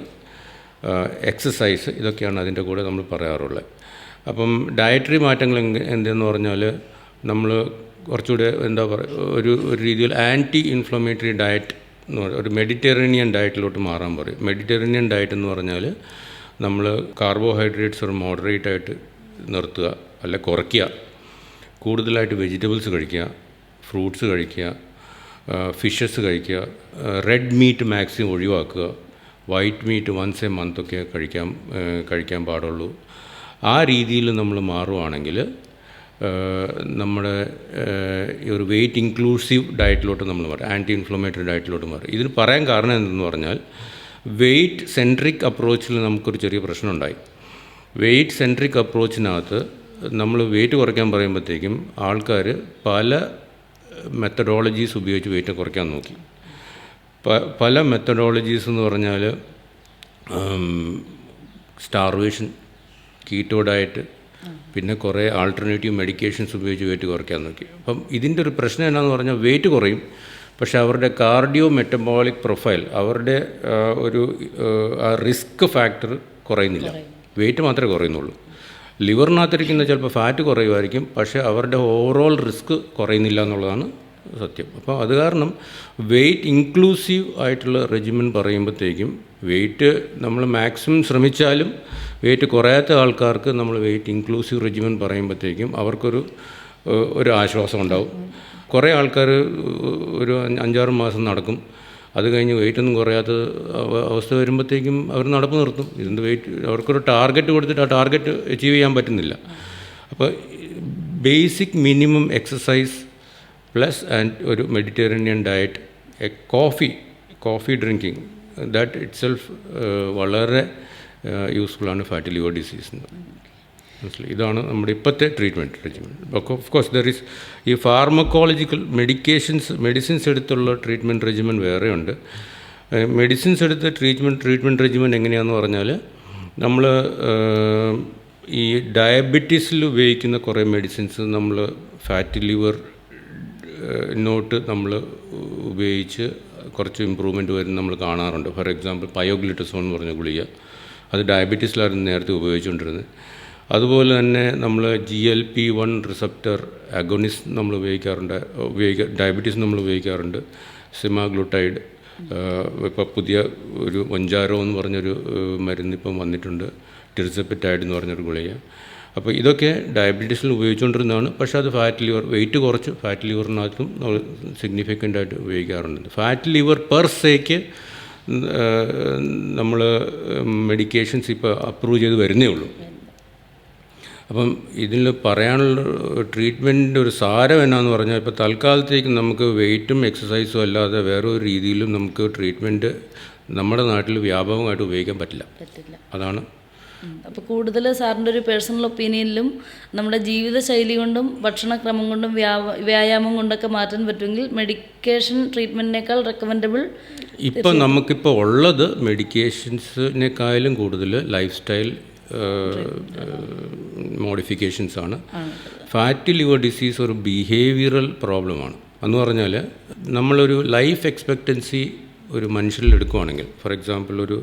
Speaker 2: എക്സസൈസ്, ഇതൊക്കെയാണ് അതിൻ്റെ കൂടെ നമ്മൾ പറയാറുള്ളത്. അപ്പം ഡയറ്ററി മാറ്റങ്ങൾ എന്തെന്ന് പറഞ്ഞാൽ നമ്മൾ കുറച്ചുകൂടെ എന്താ പറയുക, ഒരു രീതിയിൽ ആൻറ്റി ഇൻഫ്ലമേറ്ററി ഡയറ്റ് എന്ന് പറയുക, ഒരു മെഡിറ്ററേനിയൻ ഡയറ്റിലോട്ട് മാറാൻ പറയും. മെഡിറ്ററേനിയൻ ഡയറ്റ് എന്ന് പറഞ്ഞാൽ നമ്മൾ കാർബോഹൈഡ്രേറ്റ്സ് ഒരു മോഡറേറ്റ് ആയിട്ട് നിർത്തുക, അല്ല കുറയ്ക്കുക, കൂടുതലായിട്ട് വെജിറ്റബിൾസ് കഴിക്കുക, ഫ്രൂട്ട്സ് കഴിക്കുക, ഫിഷസ് കഴിക്കുക, റെഡ് മീറ്റ് മാക്സിമം ഒഴിവാക്കുക, വൈറ്റ് മീറ്റ് വൺസ് എ മന്തൊക്കെ കഴിക്കാൻ പാടുള്ളൂ. ആ രീതിയിൽ നമ്മൾ മാറുവാണെങ്കിൽ നമ്മുടെ ഒരു വെയിറ്റ് ഇൻക്ലൂസീവ് ഡയറ്റിലോട്ട് നമ്മൾ മാറും, ആൻറ്റി ഇൻഫ്ലമേറ്ററി ഡയറ്റിലോട്ട് മാറും. ഇതിന് പറയാൻ കാരണം എന്തെന്ന് പറഞ്ഞാൽ, വെയിറ്റ് സെൻട്രിക് അപ്രോച്ചിൽ നമുക്കൊരു ചെറിയ പ്രശ്നമുണ്ടായി. വെയിറ്റ് സെൻട്രിക് അപ്രോച്ചിനകത്ത് നമ്മൾ വെയിറ്റ് കുറയ്ക്കാൻ പറയുമ്പോഴത്തേക്കും ആൾക്കാർ പല മെത്തഡോളജീസ് ഉപയോഗിച്ച് വെയിറ്റ് കുറയ്ക്കാൻ നോക്കി. പല മെത്തഡോളജീസ് എന്ന് പറഞ്ഞാൽ സ്റ്റാർവേഷൻ, കീറ്റോ ഡയറ്റ്, പിന്നെ കുറേ ആൾട്ടർനേറ്റീവ് മെഡിക്കേഷൻസ് ഉപയോഗിച്ച് വെയിറ്റ് കുറയ്ക്കാൻ നോക്കി. അപ്പം ഇതിൻ്റെ ഒരു പ്രശ്നം എന്നാന്ന് പറഞ്ഞാൽ, വെയിറ്റ് കുറയും, പക്ഷേ അവരുടെ കാർഡിയോ മെറ്റബോളിക് പ്രൊഫൈൽ, അവരുടെ ഒരു റിസ്ക് ഫാക്ടർ കുറയുന്നില്ല. വെയിറ്റ് മാത്രമേ കുറയുന്നുള്ളൂ. ലിവറിനകത്തിരിക്കുന്ന ചിലപ്പോൾ ഫാറ്റ് കുറയുമായിരിക്കും, പക്ഷേ അവരുടെ ഓവറോൾ റിസ്ക് കുറയുന്നില്ല എന്നുള്ളതാണ് സത്യം. അപ്പോൾ അത് കാരണം വെയിറ്റ് ഇൻക്ലൂസീവ് ആയിട്ടുള്ള റെജിമെൻ പറയുമ്പോഴത്തേക്കും, വെയിറ്റ് നമ്മൾ മാക്സിമം ശ്രമിച്ചാലും വെയിറ്റ് കുറയാത്ത ആൾക്കാർക്ക് നമ്മൾ വെയിറ്റ് ഇൻക്ലൂസീവ് റെജിമെൻ പറയുമ്പോഴത്തേക്കും അവർക്കൊരു ആശ്വാസം ഉണ്ടാവും. കുറേ ആൾക്കാർ ഒരു 5-6 മാസം നടക്കും, അത് കഴിഞ്ഞ് വെയിറ്റൊന്നും കുറയാത്ത അവസ്ഥ വരുമ്പോഴത്തേക്കും അവർ നടപ്പ് നിർത്തും. ഇതിൻ്റെ വെയിറ്റ് അവർക്കൊരു ടാർഗറ്റ് കൊടുത്തിട്ട് ആ ടാർഗറ്റ് അച്ചീവ് ചെയ്യാൻ പറ്റുന്നില്ല. അപ്പോൾ basic minimum exercise plus and ഒരു Mediterranean diet, coffee drinking, that itself വളരെ യൂസ്ഫുള്ളാണ് ഫാറ്റി ലിവർ ഡിസീസിന്. മനസ്സിലായി? ഇതാണ് നമ്മുടെ ഇപ്പോഴത്തെ treatment regimen. Of course there is ഈ ഫാർമക്കോളജിക്കൽ മെഡിസിൻസ് എടുത്തുള്ള ട്രീറ്റ്മെൻറ്റ് റെജിമെൻ വേറെയുണ്ട്. മെഡിസിൻസ് എടുത്ത് ട്രീറ്റ്മെൻറ്റ് റെജിമെൻ എങ്ങനെയാണെന്ന് പറഞ്ഞാൽ, നമ്മൾ ഈ ഡയബറ്റീസിൽ ഉപയോഗിക്കുന്ന കുറേ മെഡിസിൻസ് നമ്മൾ ഫാറ്റി ലിവർ നോട്ട് നമ്മൾ ഉപയോഗിച്ച് കുറച്ച് ഇമ്പ്രൂവ്മെൻറ്റ് വരുന്ന നമ്മൾ കാണാറുണ്ട്. ഫോർ എക്സാമ്പിൾ പയോഗ്ലിറ്റസോൺ എന്ന് പറഞ്ഞ ഗുളിക, അത് ഡയബറ്റീസിലായിരുന്നു നേരത്തെ ഉപയോഗിച്ചുകൊണ്ടിരുന്നത്. അതുപോലെ തന്നെ നമ്മൾ GLP-1 റിസപ്റ്റർ അഗോണിസ്റ്റ് നമ്മൾ ഉപയോഗിക്കാറുണ്ട്, ഡയബറ്റീസ് നമ്മൾ ഉപയോഗിക്കാറുണ്ട്. സിമാഗ്ലൂട്ടൈഡ്, ഇപ്പോൾ പുതിയ ഒരു മൊഞ്ചാരോ എന്ന് പറഞ്ഞൊരു മരുന്നിപ്പം വന്നിട്ടുണ്ട്, ടിർസെപ്പിറ്റൈഡ് എന്ന് പറഞ്ഞൊരു ഗുളിക. അപ്പോൾ ഇതൊക്കെ ഡയബറ്റീസിൽ ഉപയോഗിച്ചുകൊണ്ടിരുന്നതാണ്. പക്ഷേ അത് ഫാറ്റ് ലിവർ, വെയിറ്റ് കുറച്ച് ഫാറ്റ് ലിവറിനകത്തും നമ്മൾ സിഗ്നിഫിക്കൻ്റായിട്ട് ഉപയോഗിക്കാറുണ്ട്. ഫാറ്റ് ലിവർ പെർ സേക്ക് നമ്മൾ മെഡിക്കേഷൻസ് ഇപ്പോൾ അപ്രൂവ് ചെയ്ത് വരുന്നേ ഉള്ളൂ. അപ്പം ഇതിൽ പറയാനുള്ള ട്രീറ്റ്മെൻറ്റിൻ്റെ ഒരു സാരം എന്നാന്ന് പറഞ്ഞാൽ, ഇപ്പോൾ തൽക്കാലത്തേക്ക് നമുക്ക് വെയിറ്റും എക്സസൈസും അല്ലാതെ വേറെ ഒരു രീതിയിലും നമുക്ക് ട്രീറ്റ്മെൻറ്റ് നമ്മുടെ നാട്ടിൽ വ്യാപകമായിട്ട് ഉപയോഗിക്കാൻ പറ്റില്ല. അതാണ്.
Speaker 1: അപ്പോൾ കൂടുതൽ സാറിൻ്റെ ഒരു പേഴ്സണൽ ഒപ്പീനിയനിലും നമ്മുടെ ജീവിതശൈലി കൊണ്ടും ഭക്ഷണക്രമം കൊണ്ടും വ്യായാമം കൊണ്ടൊക്കെ മാറ്റാൻ പറ്റുമെങ്കിൽ മെഡിക്കേഷൻ ട്രീറ്റ്മെൻറ്റിനേക്കാൾ റെക്കമെൻഡബിൾ
Speaker 2: ഇപ്പം നമുക്കിപ്പോൾ ഉള്ളത് മെഡിക്കേഷൻസിനേക്കാളും കൂടുതൽ ലൈഫ് സ്റ്റൈൽ മോഡിഫിക്കേഷൻസാണ്. ഫാറ്റി ലിവർ ഡിസീസ് ഒരു ബിഹേവിയറൽ പ്രോബ്ലമാണ്. എന്ന് പറഞ്ഞാൽ നമ്മളൊരു ലൈഫ് എക്സ്പെക്റ്റൻസി ഒരു മനുഷ്യരിൽ എടുക്കുകയാണെങ്കിൽ, ഫോർ എക്സാമ്പിൾ ഒരു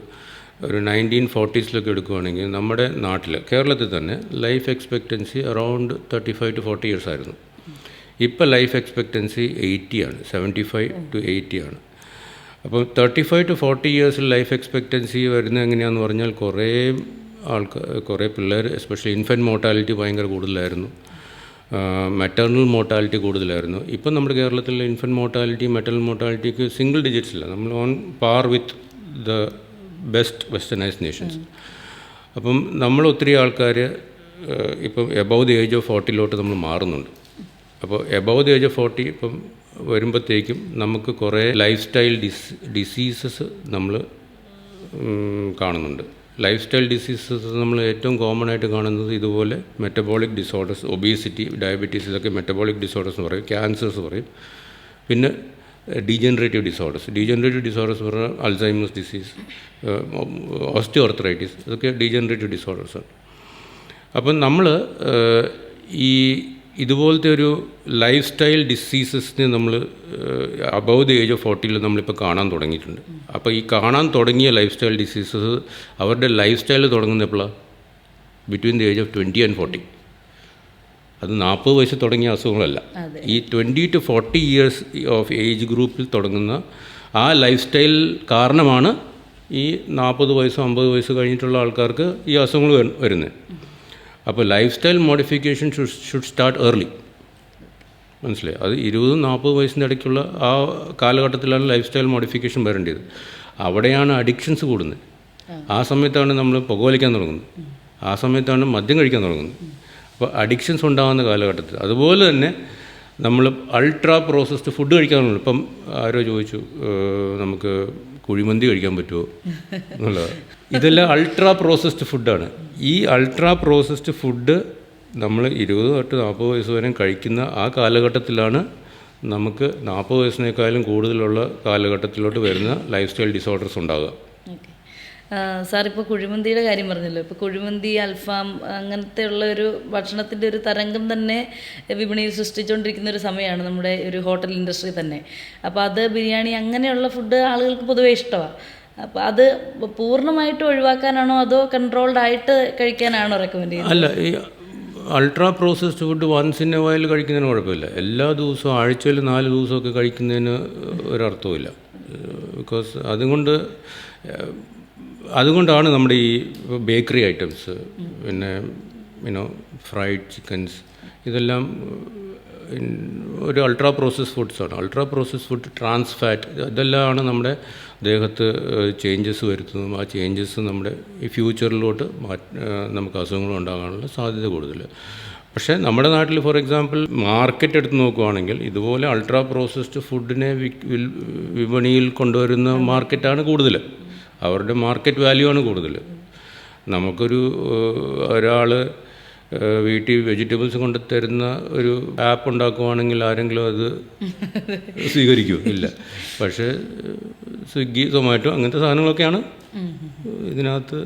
Speaker 2: ഒരു 1940s എടുക്കുകയാണെങ്കിൽ നമ്മുടെ നാട്ടിൽ കേരളത്തിൽ തന്നെ life expectancy around 35 to 40 years ആയിരുന്നു. ഇപ്പോൾ ലൈഫ് എക്സ്പെക്റ്റൻസി 80 ആണ്, 75 to 80 ആണ്. അപ്പോൾ 35 to 40 years ലൈഫ് എക്സ്പെക്റ്റൻസി വരുന്നത് എങ്ങനെയാണെന്ന് പറഞ്ഞാൽ കുറേ പിള്ളേർ എസ്പെഷ്യലി ഇൻഫൻറ്റ് മോർട്ടാലിറ്റി ഭയങ്കര കൂടുതലായിരുന്നു, മെറ്റേർണൽ മോർട്ടാലിറ്റി കൂടുതലായിരുന്നു. ഇപ്പം നമ്മുടെ കേരളത്തിലെ ഇൻഫൻറ്റ് മോർട്ടാലിറ്റി മെറ്റേർണൽ മോർട്ടാലിറ്റിക്ക് സിംഗിൾ ഡിജിറ്റ്സില്ല, നമ്മൾ on par with the best westernised nations. അപ്പം നമ്മൾ ഒത്തിരി ആൾക്കാർ ഇപ്പം എബവ് ദി ഏജ് ഓഫ് 40 നമ്മൾ മാറുന്നുണ്ട്. അപ്പോൾ എബവ് ദി ഏജ് ഓഫ് 40 ഇപ്പം വരുമ്പോഴത്തേക്കും നമുക്ക് കുറേ ലൈഫ് സ്റ്റൈൽ ഡിസീസസ് നമ്മൾ കാണുന്നുണ്ട്. ലൈഫ് സ്റ്റൈൽ ഡിസീസസ് നമ്മൾ ഏറ്റവും കോമൺ ആയിട്ട് കാണുന്നത് ഇതുപോലെ മെറ്റബോളിക് ഡിസോർഡേഴ്സ്, ഒബീസിറ്റി, ഡയബറ്റീസ്, ഇതൊക്കെ മെറ്റബോളിക് ഡിസോർഡേഴ്സ് എന്ന് പറയും, ക്യാൻസേഴ്സ് പറയും. പിന്നെ ഡീജനറേറ്റീവ് ഡിസോർഡേഴ്സ് പറഞ്ഞാൽ അൾസൈമേഴ്സ് ഡിസീസ്, ഓസ്റ്റിയോആർത്രൈറ്റിസ്, ഇതൊക്കെ ഡീജനറേറ്റീവ് ഡിസോർഡേഴ്സാണ്. അപ്പം നമ്മൾ ഈ ഇതുപോലത്തെ ഒരു ലൈഫ് സ്റ്റൈൽ ഡിസീസസിന് നമ്മൾ അബവ് ദി ഏജ് ഓഫ് 40 നമ്മളിപ്പോൾ കാണാൻ തുടങ്ങിയിട്ടുണ്ട്. അപ്പോൾ ഈ കാണാൻ തുടങ്ങിയ ലൈഫ് സ്റ്റൈൽ ഡിസീസസ് അവരുടെ ലൈഫ് സ്റ്റൈൽ തുടങ്ങുന്ന എപ്പോഴാണ്? Between the age of 20 and 40. അത് 40 വയസ്സ് തുടങ്ങിയ അസുഖങ്ങളല്ല. ഈ 20 to 40 years ഓഫ് ഏജ് ഗ്രൂപ്പിൽ തുടങ്ങുന്ന ആ ലൈഫ് സ്റ്റൈൽ കാരണമാണ് ഈ 40 വയസ്സ് 50 വയസ്സ് കഴിഞ്ഞിട്ടുള്ള ആൾക്കാർക്ക് ഈ അസുഖങ്ങൾ വരുന്നത്. അപ്പോൾ life style modification should start early. മനസ്സിലായി? അത് 20-40 വയസ്സിൻ്റെ ഇടയ്ക്കുള്ള ആ കാലഘട്ടത്തിലാണ് ലൈഫ് സ്റ്റൈൽ മോഡിഫിക്കേഷൻ വരേണ്ടത്. അവിടെയാണ് അഡിക്ഷൻസ് കൂടുന്നത്. ആ സമയത്താണ് നമ്മൾ പുകവലിക്കാൻ തുടങ്ങുന്നത്, ആ സമയത്താണ് മദ്യം കഴിക്കാൻ തുടങ്ങുന്നത്. അപ്പോൾ അഡിക്ഷൻസ് ഉണ്ടാകുന്ന കാലഘട്ടത്തിൽ. അതുപോലെ തന്നെ നമ്മൾ അൾട്രാ പ്രോസസ്ഡ് ഫുഡ് കഴിക്കാറുണ്ട്. ഇപ്പം ആരോ ചോദിച്ചു നമുക്ക് കുഴിമന്തി കഴിക്കാൻ പറ്റുമോ എന്നുള്ളത്. ഇതെല്ലാം അൾട്രാ പ്രോസസ്ഡ് ഫുഡാണ്. ഈ അൾട്രാ പ്രോസസ്ഡ് ഫുഡ് നമ്മൾ 20 തൊട്ട് 40 വയസ്സ് വരെ കഴിക്കുന്ന ആ കാലഘട്ടത്തിലാണ് നമുക്ക് 40 വയസ്സിനേക്കാളും കൂടുതലുള്ള കാലഘട്ടത്തിലോട്ട് വരുന്ന ലൈഫ് സ്റ്റൈൽ ഡിസോർഡേഴ്സ് ഉണ്ടാകുക.
Speaker 1: സാർ ഇപ്പോൾ കുഴിമന്തിയുടെ കാര്യം പറഞ്ഞല്ലോ. ഇപ്പോൾ കുഴിമന്തി, അൽഫാം, അങ്ങനത്തെ ഉള്ള ഒരു ഭക്ഷണത്തിൻ്റെ ഒരു തരംഗം തന്നെ വിപണിയിൽ സൃഷ്ടിച്ചുകൊണ്ടിരിക്കുന്ന ഒരു സമയമാണ് നമ്മുടെ ഒരു ഹോട്ടൽ ഇൻഡസ്ട്രി തന്നെ. അപ്പോൾ അത് ബിരിയാണി അങ്ങനെയുള്ള ഫുഡ് ആളുകൾക്ക് പൊതുവേ ഇഷ്ടമാണ്. അപ്പോൾ അത് പൂർണ്ണമായിട്ട് ഒഴിവാക്കാനാണോ അതോ കൺട്രോൾഡ് ആയിട്ട് കഴിക്കാനാണോ റെക്കമെൻഡ് ചെയ്യുന്നത്?
Speaker 2: അല്ല, ഈ ultra processed food once in a while കഴിക്കുന്നതിന് കുഴപ്പമില്ല. എല്ലാ ദിവസവും ആഴ്ചയിൽ 4 ദിവസമൊക്കെ കഴിക്കുന്നതിന് ഒരർത്ഥവുമില്ല. ബിക്കോസ് അതുകൊണ്ടാണ് നമ്മുടെ ഈ ബേക്കറി ഐറ്റംസ്, പിന്നെ ഫ്രൈഡ് ചിക്കൻസ്, ഇതെല്ലാം ഒരു അൾട്രാ പ്രോസസ് ഫുഡ്സാണ്. Ultra process food, trans fat, ഇതെല്ലാമാണ് നമ്മുടെ ദേഹത്ത് ചേഞ്ചസ് വരുത്തുന്നതും ആ ചേഞ്ചസ് നമ്മുടെ ഈ ഫ്യൂച്ചറിലോട്ട് നമുക്ക് അസുഖങ്ങൾ ഉണ്ടാകാനുള്ള സാധ്യത കൂടുതൽ. പക്ഷേ നമ്മുടെ നാട്ടിൽ ഫോർ എക്സാമ്പിൾ മാർക്കറ്റ് എടുത്ത് നോക്കുകയാണെങ്കിൽ ഇതുപോലെ അൾട്രാ പ്രോസസ്ഡ് ഫുഡിനെ വിപണിയിൽ കൊണ്ടുവരുന്ന മാർക്കറ്റാണ് കൂടുതൽ. അവരുടെ മാർക്കറ്റ് വാല്യൂ ആണ് കൂടുതൽ. ഒരാൾ വീട്ടിൽ വെജിറ്റബിൾസ് കൊണ്ട് തരുന്ന ഒരു ആപ്പ് ഉണ്ടാക്കുവാണെങ്കിൽ ആരെങ്കിലും അത് സ്വീകരിക്കുമോ? ഇല്ല. പക്ഷേ സ്വിഗ്ഗി, സൊമാറ്റോ അങ്ങനത്തെ സാധനങ്ങളൊക്കെയാണ് ഇതിനകത്ത്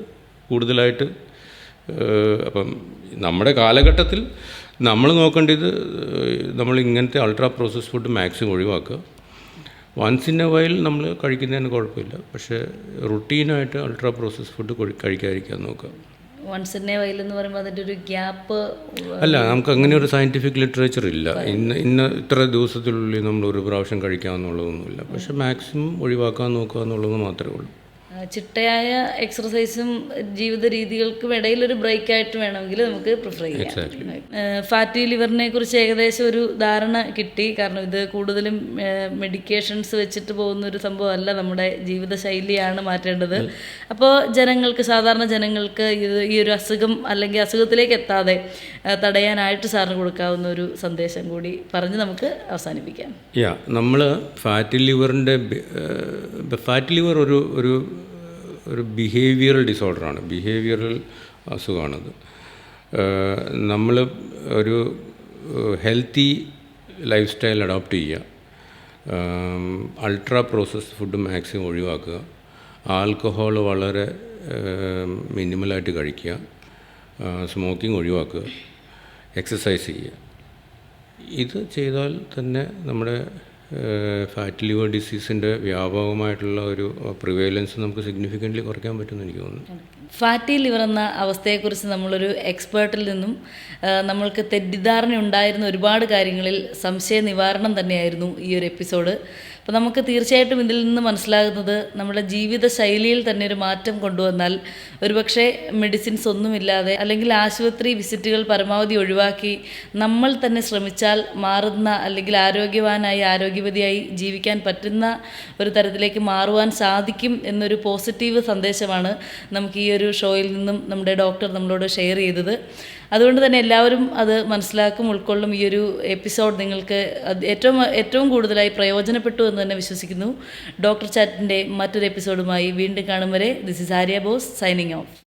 Speaker 2: കൂടുതലായിട്ട്. അപ്പം നമ്മുടെ കാലഘട്ടത്തിൽ നമ്മൾ നോക്കേണ്ടത് നമ്മൾ ഇങ്ങനത്തെ അൾട്രാ പ്രോസസ് ഫുഡ് മാക്സിമം ഒഴിവാക്കുക. വൺസ് ഇൻ എ വൈൽ നമ്മൾ കഴിക്കുന്നതിന് കുഴപ്പമില്ല, പക്ഷേ റുട്ടീനായിട്ട് അൾട്രാ പ്രോസസ് ഫുഡ് കഴിക്കാതിരിക്കാൻ നോക്കുക.
Speaker 1: വൺസ് ഇൻ എ വൈൽ എന്ന് പറയുമ്പോൾ അതിൻ്റെ ഒരു ഗ്യാപ്പ്
Speaker 2: അല്ല, നമുക്ക് അങ്ങനെ ഒരു സയൻറ്റിഫിക് ലിറ്ററേച്ചർ ഇല്ല. ഇത്ര ദിവസത്തിനുള്ളിൽ നമ്മൾ ഒരു പ്രാവശ്യം കഴിക്കാമെന്നുള്ളതൊന്നുമില്ല. പക്ഷേ മാക്സിമം ഒഴിവാക്കാൻ നോക്കുക എന്നുള്ളത് മാത്രമേ ഉള്ളൂ.
Speaker 1: ചിട്ടയായ എക്സർസൈസും ജീവിത രീതികൾക്കും ഇടയിലൊരു ബ്രേക്കായിട്ട് വേണമെങ്കിൽ നമുക്ക് പ്രിഫർ ചെയ്യാം. ഫാറ്റി ലിവറിനെ കുറിച്ച് ഏകദേശം ഒരു ധാരണ കിട്ടി. കാരണം ഇത് കൂടുതലും മെഡിക്കേഷൻസ് വെച്ചിട്ട് പോകുന്ന ഒരു സംഭവമല്ല, നമ്മുടെ ജീവിതശൈലിയാണ് മാറ്റേണ്ടത്. അപ്പോൾ സാധാരണ ജനങ്ങൾക്ക് ഈ ഒരു അസുഖം അല്ലെങ്കിൽ അസുഖത്തിലേക്ക് എത്താതെ തടയാനായിട്ട് സാറിന് കൊടുക്കാവുന്ന ഒരു സന്ദേശം കൂടി പറഞ്ഞ് നമുക്ക് അവസാനിപ്പിക്കാം.
Speaker 2: നമ്മൾ ഫാറ്റി ലിവർ ഒരു ബിഹേവിയറൽ ഡിസോർഡറാണ്, ബിഹേവിയറൽ അസുഖമാണത്. നമ്മൾ ഒരു ഹെൽത്തി ലൈഫ് സ്റ്റൈൽ അഡോപ്റ്റ് ചെയ്യുക, അൾട്രാ പ്രോസസ്ഡ് ഫുഡ് മാക്സിമം ഒഴിവാക്കുക, ആൽക്കഹോൾ വളരെ മിനിമലായിട്ട് കഴിക്കുക, സ്മോക്കിംഗ് ഒഴിവാക്കുക, എക്സസൈസ് ചെയ്യുക. ഇത് ചെയ്താൽ തന്നെ നമ്മുടെ ഫാറ്റി ലിവർ ഡിസീസിൻ്റെ വ്യാപകമായിട്ടുള്ള ഒരു പ്രിവേലൻസ് നമുക്ക് സിഗ്നിഫിക്കൻ്റ്ലി കുറയ്ക്കാൻ പറ്റുമെന്ന് എനിക്ക് തോന്നുന്നു.
Speaker 1: ഫാറ്റി ലിവർ എന്ന അവസ്ഥയെക്കുറിച്ച് നമ്മളൊരു എക്സ്പേർട്ടിൽ നിന്നും നമ്മൾക്ക് തെറ്റിദ്ധാരണ ഉണ്ടായിരുന്ന ഒരുപാട് കാര്യങ്ങളിൽ സംശയ നിവാരണം തന്നെയായിരുന്നു ഈ ഒരു എപ്പിസോഡ്. അപ്പോൾ നമുക്ക് തീർച്ചയായിട്ടും ഇതിൽ നിന്ന് മനസ്സിലാകുന്നത് നമ്മുടെ ജീവിത ശൈലിയിൽ തന്നെ ഒരു മാറ്റം കൊണ്ടുവന്നാൽ ഒരുപക്ഷെ മെഡിസിൻസ് ഒന്നുമില്ലാതെ അല്ലെങ്കിൽ ആശുപത്രി വിസിറ്റുകൾ പരമാവധി ഒഴിവാക്കി നമ്മൾ തന്നെ ശ്രമിച്ചാൽ മാറുന്ന അല്ലെങ്കിൽ ആരോഗ്യവാനായി ആരോഗ്യവതിയായി ജീവിക്കാൻ പറ്റുന്ന ഒരു തരത്തിലേക്ക് മാറുവാൻ സാധിക്കും എന്നൊരു പോസിറ്റീവ് സന്ദേശമാണ് നമുക്ക് ഈ ഒരു ഷോയിൽ നിന്നും നമ്മുടെ ഡോക്ടർ നമ്മളോട് ഷെയർ ചെയ്തത്. അതുകൊണ്ട് തന്നെ എല്ലാവരും അത് മനസ്സിലാക്കും, ഉൾക്കൊള്ളും. ഈ ഒരു എപ്പിസോഡ് നിങ്ങൾക്ക് ഏറ്റവും കൂടുതലായി പ്രയോജനപ്പെട്ടു എന്ന് തന്നെ വിശ്വസിക്കുന്നു. ഡോക്ടർ ചാറ്റിൻ്റെ മറ്റൊരു എപ്പിസോഡുമായി വീണ്ടും കാണും വരെ this is Arya boss signing off.